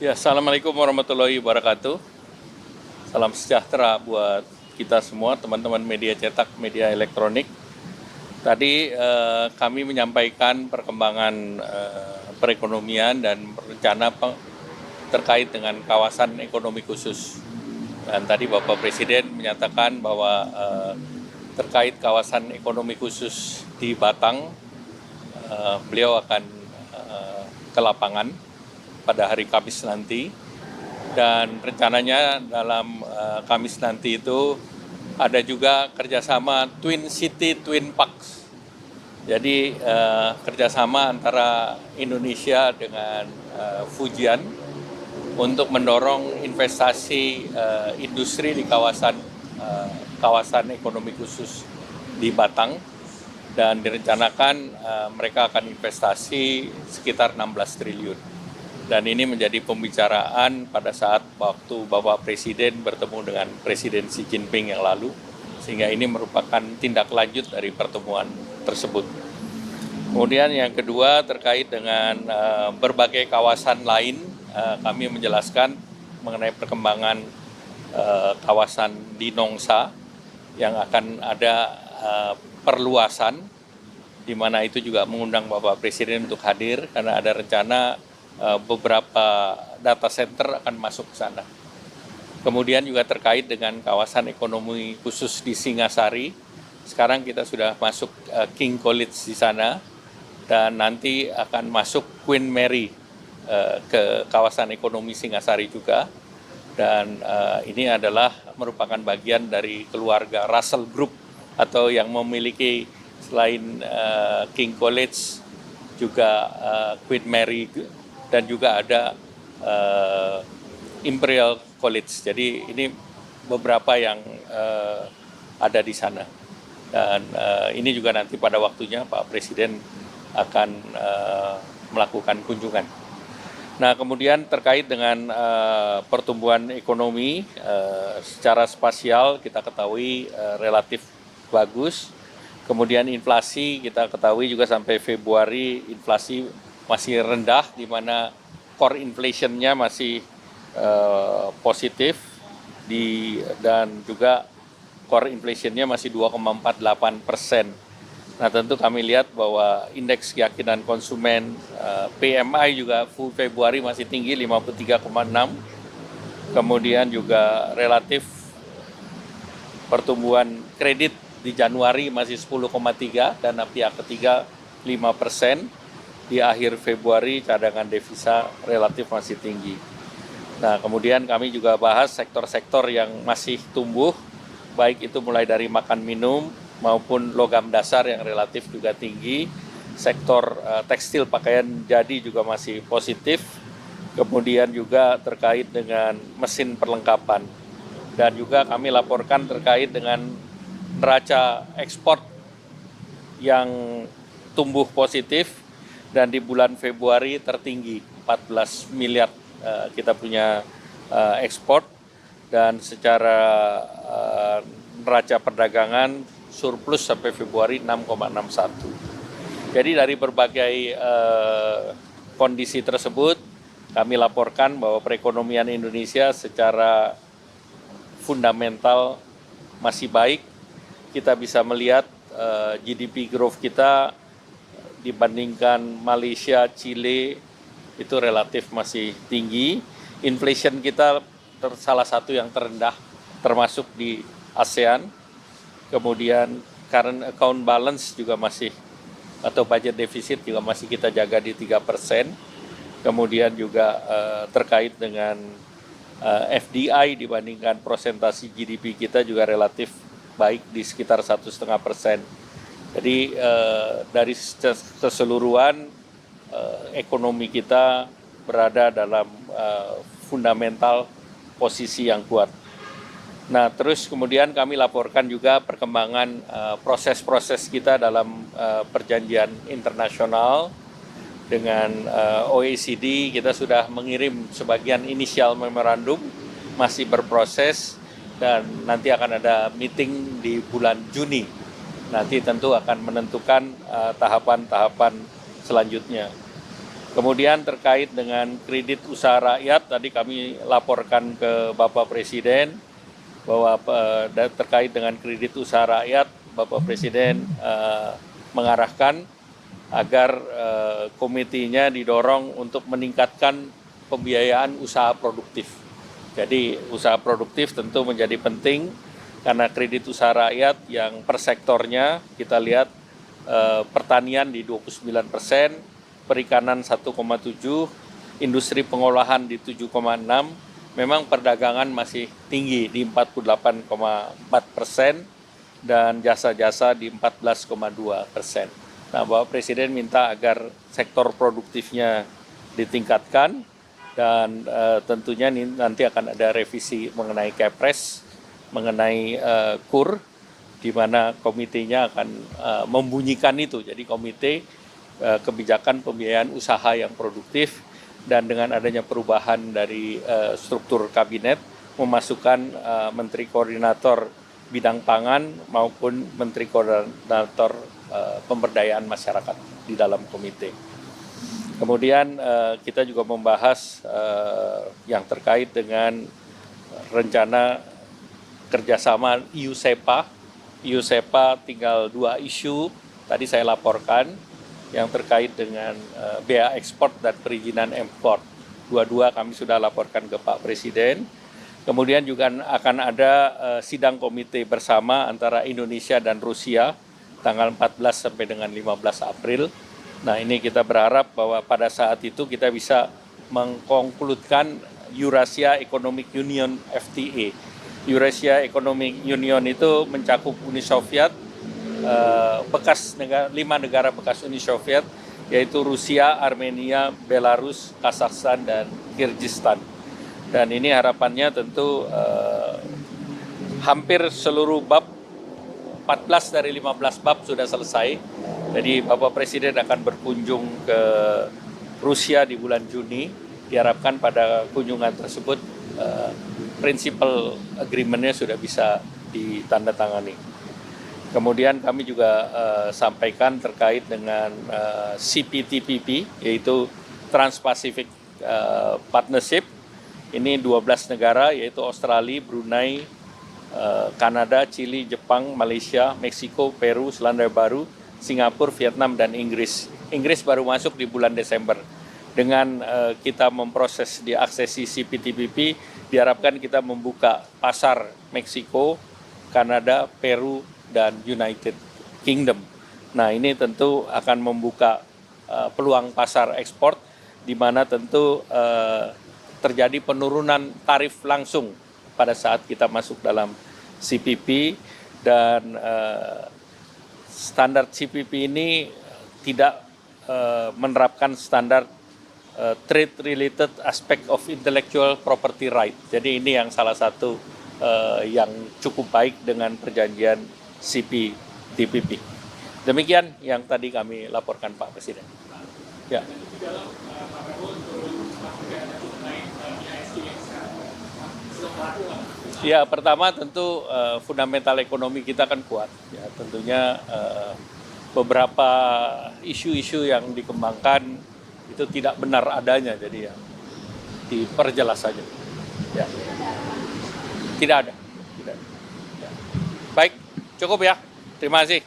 Ya, Assalamualaikum warahmatullahi wabarakatuh. Salam sejahtera buat kita semua, teman-teman media cetak, media elektronik. Tadi kami menyampaikan perkembangan perekonomian dan rencana terkait dengan kawasan ekonomi khusus. Dan tadi Bapak Presiden menyatakan bahwa terkait kawasan ekonomi khusus di Batang, beliau akan ke lapangan pada hari Kamis nanti, dan rencananya dalam Kamis nanti itu ada juga kerjasama Twin City Twin Parks. Jadi kerjasama antara Indonesia dengan Fujian untuk mendorong investasi industri di kawasan ekonomi khusus di Batang, dan direncanakan mereka akan investasi sekitar 16 triliun. Dan ini menjadi pembicaraan pada saat waktu Bapak Presiden bertemu dengan Presiden Xi Jinping yang lalu, sehingga ini merupakan tindak lanjut dari pertemuan tersebut. Kemudian yang kedua terkait dengan berbagai kawasan lain, kami menjelaskan mengenai perkembangan kawasan di Nongsa yang akan ada perluasan, di mana itu juga mengundang Bapak Presiden untuk hadir karena ada rencana beberapa data center akan masuk ke sana. Kemudian juga terkait dengan kawasan ekonomi khusus di Singasari, sekarang kita sudah masuk King College di sana, dan nanti akan masuk Queen Mary ke kawasan ekonomi Singasari juga. Dan ini adalah merupakan bagian dari keluarga Russell Group, atau yang memiliki selain King College juga Queen Mary, dan juga ada Imperial College. Jadi ini beberapa yang ada di sana. Dan ini juga nanti pada waktunya Pak Presiden akan melakukan kunjungan. Nah, kemudian terkait dengan pertumbuhan ekonomi secara spasial kita ketahui relatif bagus. Kemudian inflasi kita ketahui juga sampai Februari inflasi masih rendah, di mana core inflation-nya masih positif, dan juga core inflation-nya masih 2,48%. Nah, tentu kami lihat bahwa indeks keyakinan konsumen PMI juga full Februari masih tinggi 53,6. Kemudian juga relatif pertumbuhan kredit di Januari masih 10,3, dana pihak ketiga 5%. Di akhir Februari cadangan devisa relatif masih tinggi. Nah, kemudian kami juga bahas sektor-sektor yang masih tumbuh, baik itu mulai dari makan minum maupun logam dasar yang relatif juga tinggi. Sektor tekstil pakaian jadi juga masih positif. Kemudian juga terkait dengan mesin perlengkapan. Dan juga kami laporkan terkait dengan neraca ekspor yang tumbuh positif, dan di bulan Februari tertinggi 14 miliar kita punya ekspor, dan secara neraca perdagangan surplus sampai Februari 6,61. Jadi dari berbagai kondisi tersebut kami laporkan bahwa perekonomian Indonesia secara fundamental masih baik. Kita bisa melihat GDP growth kita dibandingkan Malaysia, Chile itu relatif masih tinggi. Inflation kita salah satu yang terendah termasuk di ASEAN. Kemudian current account balance juga masih, atau budget defisit juga masih kita jaga di 3%. Kemudian juga terkait dengan FDI dibandingkan prosentasi GDP kita juga relatif baik di sekitar 1,5%. Jadi dari keseluruhan ekonomi kita berada dalam fundamental posisi yang kuat. Nah, terus kemudian kami laporkan juga perkembangan proses-proses kita dalam perjanjian internasional dengan OECD. Kita sudah mengirim sebagian inisial memorandum, masih berproses, dan nanti akan ada meeting di bulan Juni. Nanti tentu akan menentukan tahapan-tahapan selanjutnya. Kemudian terkait dengan kredit usaha rakyat, tadi kami laporkan ke Bapak Presiden bahwa terkait dengan kredit usaha rakyat, Bapak Presiden mengarahkan agar komitinya didorong untuk meningkatkan pembiayaan usaha produktif. Jadi usaha produktif tentu menjadi penting karena kredit usaha rakyat yang per sektornya kita lihat pertanian di 29%, perikanan 1,7, industri pengolahan di 7,6, memang perdagangan masih tinggi di 48,4% dan jasa-jasa di 14,2%. Nah, Bapak Presiden minta agar sektor produktifnya ditingkatkan dan tentunya nanti akan ada revisi mengenai Kepres, mengenai KUR, di mana komitenya akan membunyikan itu. Jadi komite kebijakan pembiayaan usaha yang produktif dan dengan adanya perubahan dari struktur kabinet memasukkan menteri koordinator bidang pangan maupun menteri koordinator pemberdayaan masyarakat di dalam komite. Kemudian kita juga membahas yang terkait dengan rencana kerjasama EU-SEPA. EU-SEPA tinggal 2 isu, tadi saya laporkan, yang terkait dengan bea ekspor dan perizinan impor. Dua-dua kami sudah laporkan ke Pak Presiden. Kemudian juga akan ada sidang komite bersama antara Indonesia dan Rusia tanggal 14 sampai dengan 15 April. Nah, ini kita berharap bahwa pada saat itu kita bisa mengkonkludkan Eurasia Economic Union FTA. Eurasia Economic Union itu mencakup Uni Soviet, bekas 5 negara bekas Uni Soviet, yaitu Rusia, Armenia, Belarus, Kazakhstan, dan Kyrgyzstan. Dan ini harapannya tentu hampir seluruh bab 14 dari 15 bab sudah selesai. Jadi Bapak Presiden akan berkunjung ke Rusia di bulan Juni. Diharapkan pada kunjungan tersebut principal agreement-nya sudah bisa ditandatangani. Kemudian kami juga sampaikan terkait dengan CPTPP, yaitu Trans-Pacific Partnership. Ini 12 negara, yaitu Australia, Brunei, Kanada, Chili, Jepang, Malaysia, Meksiko, Peru, Selandia Baru, Singapura, Vietnam, dan Inggris. Inggris baru masuk di bulan Desember. Dengan kita memproses diaksesi CPTPP, diharapkan kita membuka pasar Meksiko, Kanada, Peru, dan United Kingdom. Nah, ini tentu akan membuka peluang pasar ekspor, di mana tentu terjadi penurunan tarif langsung pada saat kita masuk dalam CPP, dan standar CPP ini tidak menerapkan standar trade related aspect of intellectual property right. Jadi ini yang salah satu yang cukup baik dengan perjanjian CPTPP. Demikian yang tadi kami laporkan Pak Presiden. Ya. Ya, pertama tentu fundamental ekonomi kita kan kuat. Ya, tentunya beberapa isu-isu yang dikembangkan itu tidak benar adanya, jadi ya diperjelas saja. Ya. Tidak ada. Ya. Baik, cukup ya. Terima kasih.